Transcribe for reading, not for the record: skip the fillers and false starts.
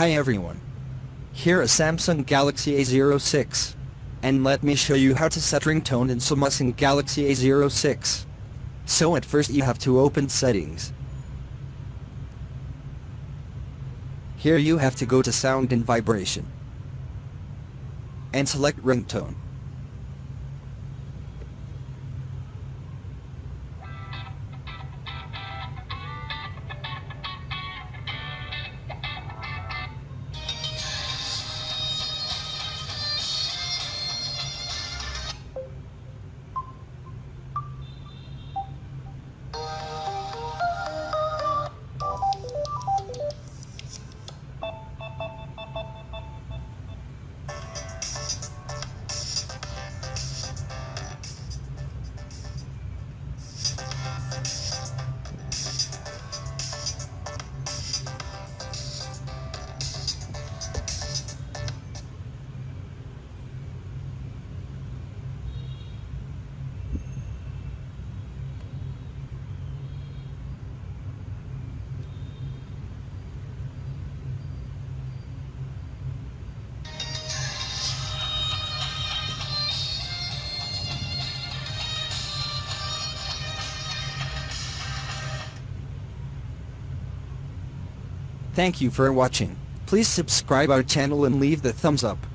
Hi everyone. Here is Samsung Galaxy A06. And let me show you how to set ringtone in SAMUSNG Galaxy A06. So at first you have to open settings. Here you have to go to sound and vibration. And select ringtone. Thank you for watching. Please subscribe our channel and leave the thumbs up.